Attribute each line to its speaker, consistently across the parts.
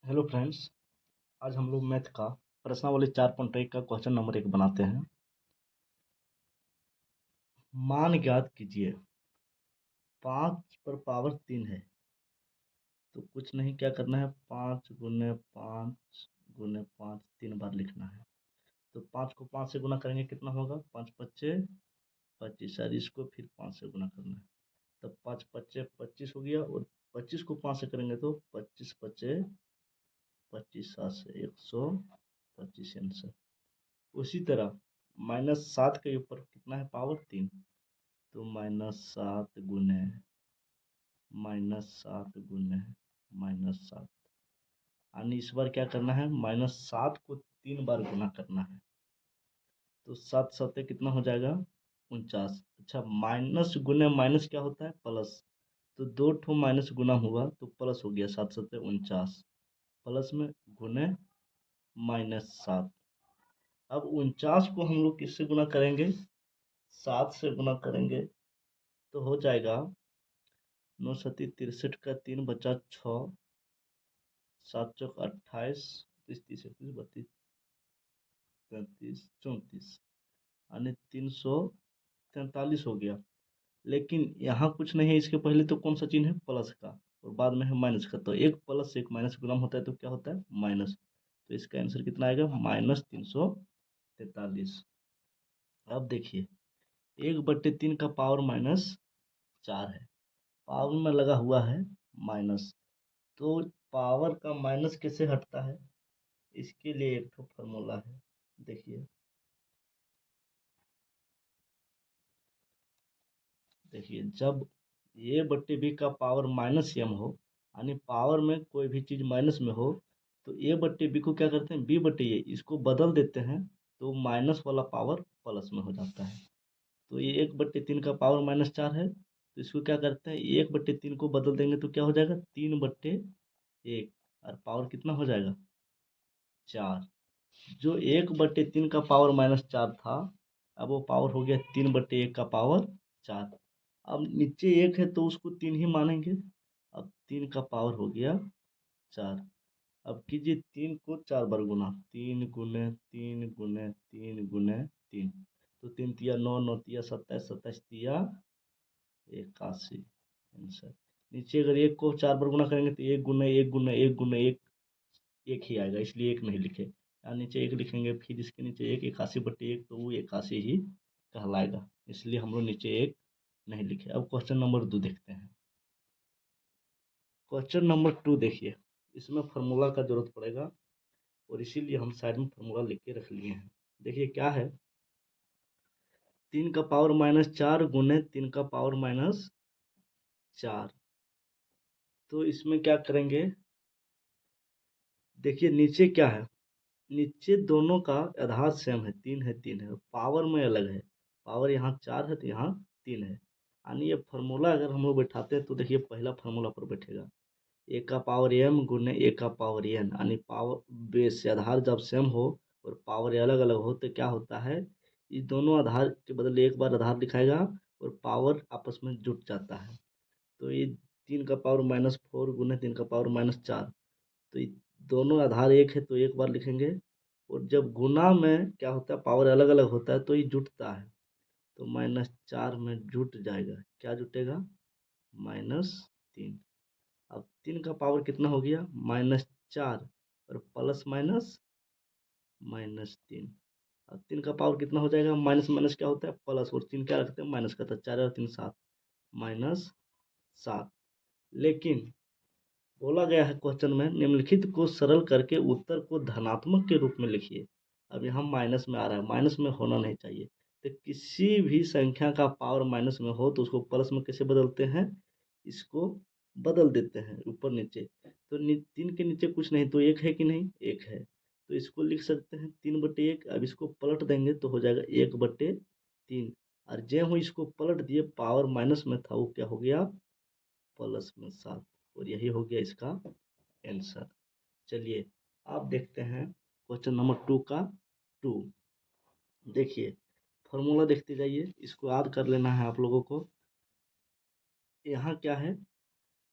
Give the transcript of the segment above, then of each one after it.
Speaker 1: Hello friends. आज हम लोग मैथ का प्रश्नावली 4.1 का क्वेश्चन नंबर 1 बनाते हैं। मान ज्ञात कीजिए। 5 पर पावर 3 है तो कुछ नहीं, क्या करना है, 5 × 5 × 5 3 बार लिखना है। तो 5 को 5 से गुना करेंगे, कितना होगा, 5 पच्चे 25, और इसको फिर 5 से गुना करना है। तब 5 पच्चे 25 हो गया, और 25 को 5 से करेंगे तो 25 पच्चे 25, 7 से 125 आंसर। उसी तरह -7 के ऊपर कितना है, पावर 3, तो -7 गुने -7 यानी इस बार क्या करना है, -7 को 3 बार गुना करना है। तो 7 सत्ते कितना हो जाएगा, 49। अच्छा, माइनस गुने माइनस क्या होता है, प्लस। तो 2 ठो माइनस गुना हुआ तो प्लस हो गया, 7 सत्ते 49, प्लस में गुने -7। अब 49 को हम लोग किससे गुना करेंगे, 7 से गुना करेंगे, तो हो जाएगा 9 सत्ती 63 का 3 बचा 6, 7 चौक 28, 30 30 31 32 33 34, यानी 343 हो गया। लेकिन यहाँ कुछ नहीं है, इसके पहले तो कौन सा चिन्ह है, प्लस का, और बाद में है माइनस का। तो एक प्लस एक माइनस गुणा होता है तो क्या होता है, माइनस। तो इसका आंसर कितना आएगा, -343। अब देखिए, 1/3 का पावर -4 है, पावर में लगा हुआ है माइनस। तो पावर का माइनस कैसे हटता है, इसके लिए एक ठो फॉर्मूला है। देखिए देखिए, जब a/b का पावर -m हो, यानी पावर में कोई भी चीज़ माइनस में हो, तो a/b को क्या करते हैं, b/a, इसको बदल देते हैं, तो माइनस वाला पावर प्लस में हो जाता है। तो ये 1/3 का पावर -4 है, तो इसको क्या करते हैं, 1/3 को बदल देंगे तो क्या हो जाएगा, 3/1, और पावर कितना हो जाएगा, 4। जो 1/3 का पावर -4 था, अब वो पावर हो गया 3/1 का पावर 4। अब नीचे 1 है तो उसको 3 ही मानेंगे। अब 3 का पावर हो गया 4। अब कीजिए 3 को 4 बार गुना, 3 गुने 3 गुने 3 गुने 3, तो 3 तिया 9, 9 तिया 27, 27 तिया 81 आंसर। नीचे अगर 1 को 4 बार गुना करेंगे तो 1 गुने 1 गुने 1 गुने 1 1 ही आएगा, इसलिए 1 नहीं लिखे। यहाँ नीचे 1 लिखेंगे, फिर इसके नीचे 1, 81/1, तो वो 81 ही कहलाएगा, इसलिए हम लोग नीचे 1 नहीं लिखे। अब क्वेश्चन नंबर 2 देखते हैं। क्वेश्चन नंबर 2 देखिए, इसमें फार्मूला का जरूरत पड़ेगा, और इसीलिए हम साइड में फार्मूला लिख के रख लिए हैं। देखिए क्या है, 3 का पावर -4 गुने 3 का पावर -4। तो इसमें क्या करेंगे, देखिए नीचे क्या है, नीचे दोनों का आधार सेम है, 3 है 3 है, पावर में अलग है। पावर यहाँ 4 है तो यहाँ 3 है, यानी ये फार्मूला अगर हम लोग बैठाते हैं तो देखिए पहला फार्मूला पर बैठेगा, ए का पावर m गुने ए का पावर n, यानी पावर बेस से आधार जब सेम हो और पावर अलग अलग हो तो क्या होता है, इस दोनों आधार के बदले एक बार आधार दिखाएगा और पावर आपस में जुट जाता है। तो ये 3 का पावर -4 गुने 3 का पावर -4, तो ये दोनों आधार एक है तो एक बार लिखेंगे, और जब गुना में क्या होता है, पावर अलग अलग होता है तो ये जुटता है, तो -4 में जुट जाएगा, क्या जुटेगा, -3। अब 3 का पावर कितना हो गया, -4, और प्लस माइनस -3। अब 3 का पावर कितना हो जाएगा, माइनस माइनस क्या होता है, प्लस, और 3 क्या रखते हैं, माइनस का, था 4 और 3 7, -7। लेकिन बोला गया है क्वेश्चन में, निम्नलिखित को सरल करके उत्तर को धनात्मक के रूप में लिखिए। अब यहाँ माइनस में आ रहा है, माइनस में होना नहीं चाहिए। तो किसी भी संख्या का पावर माइनस में हो तो उसको प्लस में कैसे बदलते हैं, इसको बदल देते हैं ऊपर नीचे। तो 3 के नीचे कुछ नहीं, तो 1 है कि नहीं, 1 है, तो इसको लिख सकते हैं 3/1। अब इसको पलट देंगे तो हो जाएगा 1/3, और जो हूँ इसको पलट दिए, पावर माइनस में था वो क्या हो गया, प्लस में 7, और यही हो गया इसका आंसर। चलिए आप देखते हैं क्वेश्चन नंबर 2 का 2। देखिए फॉर्मूला देखते जाइए, इसको याद कर लेना है आप लोगों को। यहाँ क्या है,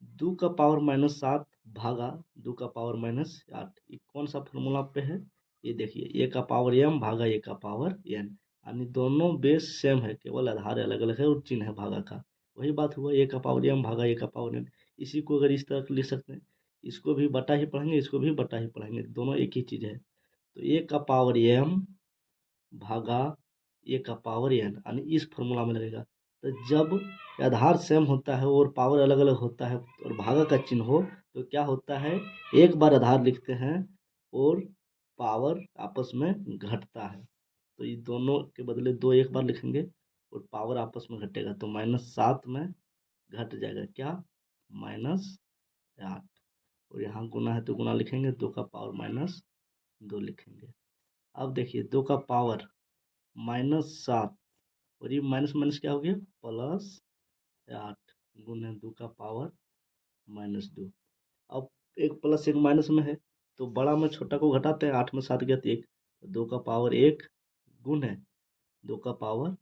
Speaker 1: 2 का पावर -7 भागा 2 का पावर -8, ये कौन सा फॉर्मूला पे है? ये देखिए, ए का पावर m भागा ए का पावर n, यानी दोनों बेस सेम है, केवल आधार अलग अलग है और चिन्ह है भागा का। वही बात हुआ, ए का पावर m भागा ए का पावर n। इसी को अगर इस तरह लिख सकते हैं, इसको भी बटा ही पढ़ेंगे, इसको भी बटा ही पढ़ेंगे, दोनों एक ही चीज़ है। तो ए का पावर m भागा ए का पावर n, यानी इस फॉर्मूला में लगेगा। तो जब आधार सेम होता है और पावर अलग अलग होता है और भागा का चिन्ह हो, तो क्या होता है, एक बार आधार लिखते हैं और पावर आपस में घटता है। तो ये दोनों के बदले 2 एक बार लिखेंगे और पावर आपस में घटेगा, तो -7 में घट जाएगा क्या, -8। और यहाँ गुना है तो गुना लिखेंगे, 2 का पावर -2 लिखेंगे। अब देखिए, 2 का पावर -7 और ये माइनस माइनस क्या हो गया, +8 गुने 2 का पावर -2। अब एक प्लस एक माइनस में है, तो बड़ा में छोटा को घटाते हैं, 8 में 7 गया तो 1, 2 का पावर 1 गुने 2 का पावर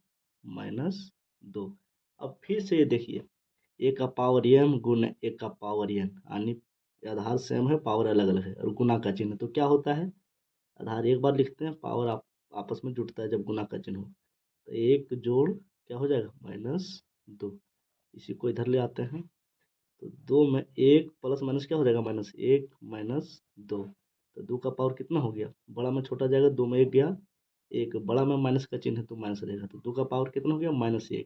Speaker 1: -2। अब फिर से ये देखिए, ए का पावर m गुने ए का पावर n, यानी आधार सेम है, पावर अलग अलग है और गुना का चिन्ह, तो क्या होता है, आधार एक बार लिखते हैं, पावर आपस में जुड़ता है जब गुना का चिन्ह हो, तो 1 जोड़ क्या हो जाएगा, -2। इसी को इधर ले आते हैं, तो 2 में 1 प्लस माइनस क्या हो जाएगा, -1 -2। तो 2 का पावर कितना हो गया, बड़ा में छोटा जाएगा, 2 में 1 गया, 1 बड़ा में माइनस का चिन्ह है तो माइनस रहेगा, तो 2 का पावर कितना हो गया, -1।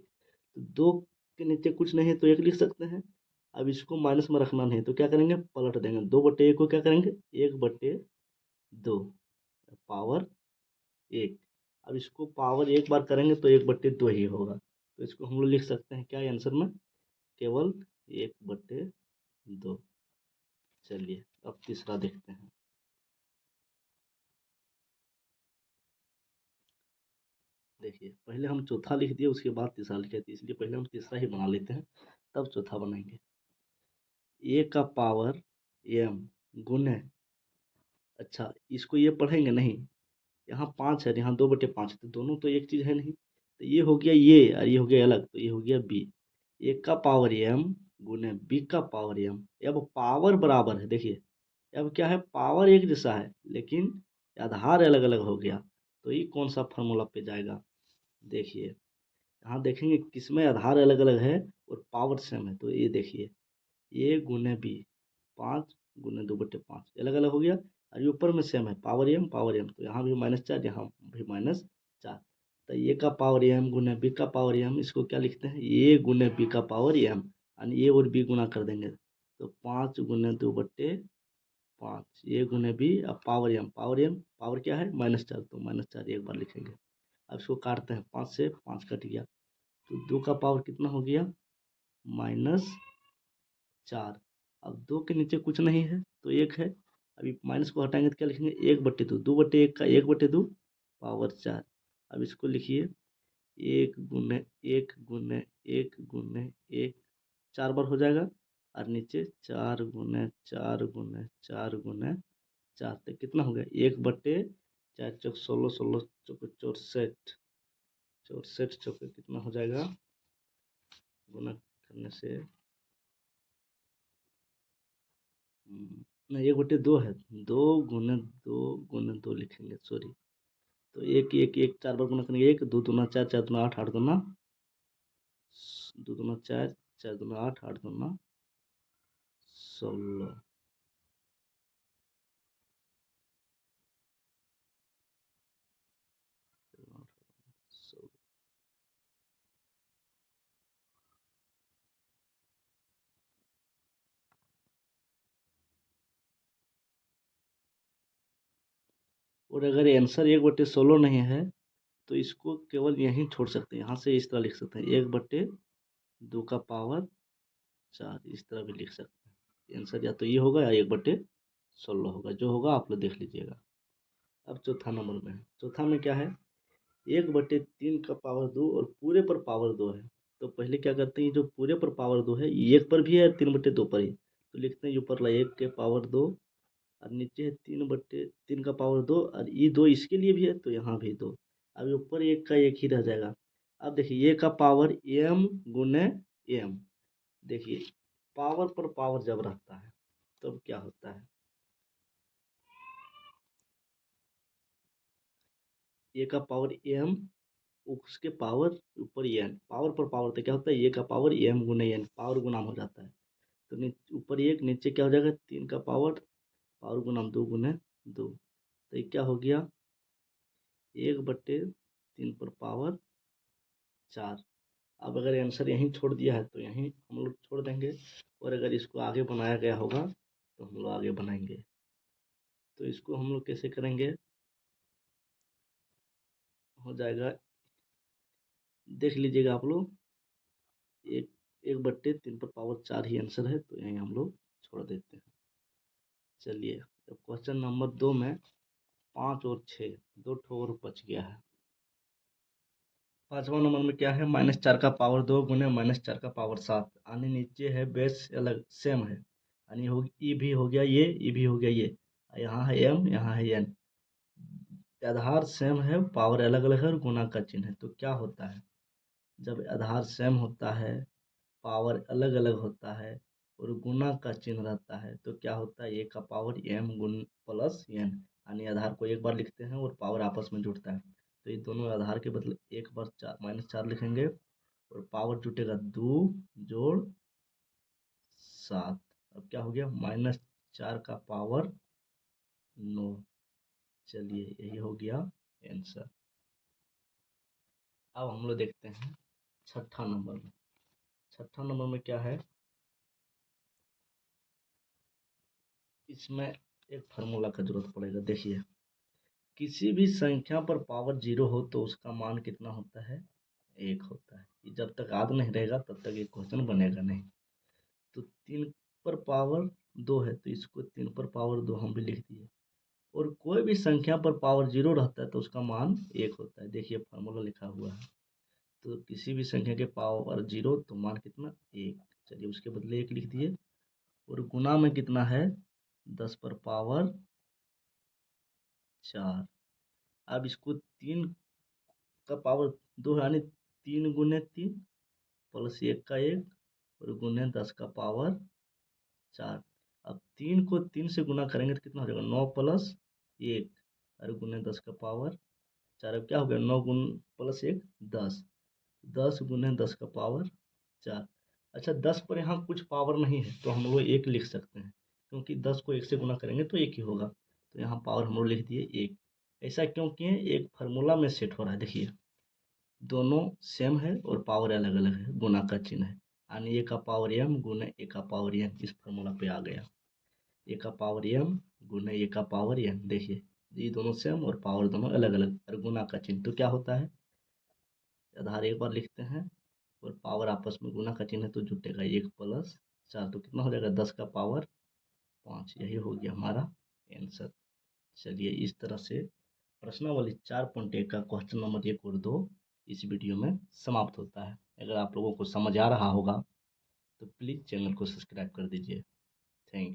Speaker 1: तो 2 के नीचे कुछ नहीं है तो 1 लिख सकते हैं। अब इसको माइनस में रखना नहीं, तो क्या करेंगे, पलट देंगे, 2/1 को क्या करेंगे, 1/2 पावर 1। अब इसको पावर एक बार करेंगे तो 1/2 ही होगा, तो इसको हम लोग लिख सकते हैं क्या आंसर में, केवल 1/2। चलिए अब तीसरा देखते हैं। देखिए, पहले हम चौथा लिख दिए, उसके बाद तीसरा लिखे थे, इसलिए पहले हम तीसरा ही बना लेते हैं, तब चौथा बनाएंगे। ए का पावर m गुने, अच्छा इसको ये पढ़ेंगे नहीं, यहाँ 5 है, यहाँ 2/5, तो दोनों तो एक चीज़ है नहीं, तो ये हो गया ये और ये हो गया अलग, तो ये हो गया b। ए का पावर m गुने b का पावर m, अब पावर बराबर है, देखिए अब क्या है, पावर एक जैसा है लेकिन आधार अलग अलग हो गया, तो ये कौन सा फॉर्मूला पे जाएगा, देखिए यहाँ देखेंगे किसमें आधार अलग अलग है और पावर सेम है, तो ये देखिए ए गुने बी, 5 गुने 2/5 अलग अलग हो गया, और ये ऊपर में सेम है, पावर एम, तो यहाँ भी -4, यहाँ भी -4। तो ए का पावर एम गुने बी का पावर एम, इसको क्या लिखते हैं, ए गुने बी का पावर एम, यानी ए और बी गुना कर देंगे, तो 5 गुने 2/5, ए गुने बी, अब पावर एम पावर क्या है, -4, तो -4 एक बार लिखेंगे। अब इसको काटते हैं, 5 से 5 कट गया, तो 2 का पावर कितना हो गया, -4। अब 2 के नीचे कुछ नहीं है तो 1 है, अभी माइनस को हटाएंगे तो क्या लिखेंगे, 1/2, 2/1 का 1/2 पावर 4। अब इसको लिखिए, 1 गुने 1 गुने 1 गुने 1, 4 बार हो जाएगा, और नीचे 4 गुने 4 गुने 4 गुने 4, तो कितना हो गया, 1/4 चौक 16, 16 चौक 64, 64 चौक कितना हो जाएगा, गुना करने से नहीं, 1/2 है, 2 गुने 2 लिखेंगे, सॉरी। तो एक एक एक 4 बार गुना करेंगे, 1 2 दूना 4, 4 दूना 8, 8 दूना 2 दूना 4, 4 दूना 8, 8 दूना 16। और अगर आंसर 1/16 नहीं है तो इसको केवल यहीं छोड़ सकते हैं, यहाँ से इस तरह लिख सकते हैं, 1/2 का पावर 4, इस तरह भी लिख सकते हैं। आंसर या तो ये होगा या 1/16 होगा, जो होगा आप लोग देख लीजिएगा। अब चौथा नंबर में है, चौथा में क्या है, 1/3 का पावर 2 और पूरे पर पावर 2 है, तो पहले क्या करते हैं, जो पूरे पर पावर 2 है, ये 1 पर भी है, 3/2 पर ही, तो लिखते हैं ऊपर 1 के पावर 2 और नीचे है 3/3 का पावर 2, और ये 2 इसके लिए भी है तो यहाँ भी 2, अब ऊपर 1 का 1 ही रह जाएगा। अब देखिए, ए का पावर m गुने m, देखिए पावर पर पावर जब रहता है तब क्या होता है, ए का पावर m उसके पावर ऊपर n, पावर पर पावर तो क्या होता है, ए का पावर m गुने n, पावर गुणाम हो जाता है। तो ऊपर एक नीचे क्या हो जाएगा, 3 का पावर, पावर गुणाम 2 गुने 2, तो ये क्या हो गया 1/3 पर पावर 4। अब अगर आंसर यहीं छोड़ दिया है तो यहीं हम लोग छोड़ देंगे, और अगर इसको आगे बनाया गया होगा तो हम लोग आगे बनाएंगे। तो इसको हम लोग कैसे करेंगे, हो जाएगा, देख लीजिएगा आप लोग, 1/3 पर पावर 4 ही आंसर है, तो यहीं हम लोग छोड़ देते हैं। चलिए अब क्वेश्चन नंबर 2 में 5 और 6 दो ठो और बच गया है। 5वां नंबर में क्या है, -4 का पावर 2 गुने -4 का पावर 7, यानी नीचे है बेस अलग सेम है, यानी हो ई भी हो गया ये, ई भी हो गया ये, यहाँ है m, यहाँ है n, आधार सेम है, पावर अलग अलग है और गुना का चिन्ह है। तो क्या होता है, जब आधार सेम होता है, पावर अलग अलग होता है और गुना का चिन्ह रहता है, तो क्या होता है, ए का पावर m गुण प्लस n, यानी आधार को एक बार लिखते हैं और पावर आपस में जुड़ता है। तो ये दोनों आधार के बदले एक बार -4 लिखेंगे और पावर जुटेगा 2 जोड़ 7। अब क्या हो गया, -4 का पावर 9। चलिए यही हो गया आंसर। अब हम लोग देखते हैं छठा नंबर में। छठा नंबर में क्या है, इसमें एक फार्मूला का जरूरत पड़ेगा। देखिए, किसी भी संख्या पर पावर 0 हो तो उसका मान कितना होता है, 1 होता है। ये जब तक याद नहीं रहेगा तब तक ये क्वेश्चन बनेगा नहीं। तो 3 पर पावर 2 है तो इसको 3 पर पावर 2 हम भी लिख दिए, और कोई भी संख्या पर पावर 0 रहता है तो उसका मान 1 होता है। देखिए फार्मूला लिखा हुआ है, तो किसी भी संख्या के पावर 0 तो मान कितना, 1। चलिए उसके बदले 1 लिख दिए, और गुना में कितना है, 10 पर पावर 4। अब इसको 3 का पावर 2 है, यानी 3 गुने 3 प्लस 1 का 1 और गुने 10 का पावर 4। अब 3 को 3 से गुना करेंगे तो कितना हो जाएगा, 9 प्लस 1 और गुने 10 का पावर 4। अब क्या हो गया, 9 गुण प्लस 1 10, 10 गुने 10 का पावर 4। अच्छा 10 पर यहाँ कुछ पावर नहीं है तो हम लोग 1 लिख सकते हैं, क्योंकि 10 को 1 से गुना करेंगे तो 1 ही होगा। तो यहाँ पावर हम लोग लिख दिए 1। ऐसा क्यों किए, एक फार्मूला में सेट हो रहा है। देखिए दोनों सेम है और पावर अलग अलग है, गुना का चिन्ह है, यानी ए का पावर m गुने ए का पावर n, इस फार्मूला पे आ गया। ए का पावर m गुने ए का पावर n, देखिए ये दोनों सेम और पावर दोनों अलग अलग और गुना का चिन्ह, तो क्या होता है, आधार एक बार लिखते हैं और पावर आपस में गुना का चिन्ह है तो जुटेगा 1 प्लस 4, तो कितना हो जाएगा 10 का पावर 5। यही हो गया हमारा आंसर। चलिए इस तरह से प्रश्नावली 4.1 का क्वेश्चन नंबर 1 और 2 इस वीडियो में समाप्त होता है। अगर आप लोगों को समझ आ रहा होगा तो प्लीज़ चैनल को सब्सक्राइब कर दीजिए। Thank you.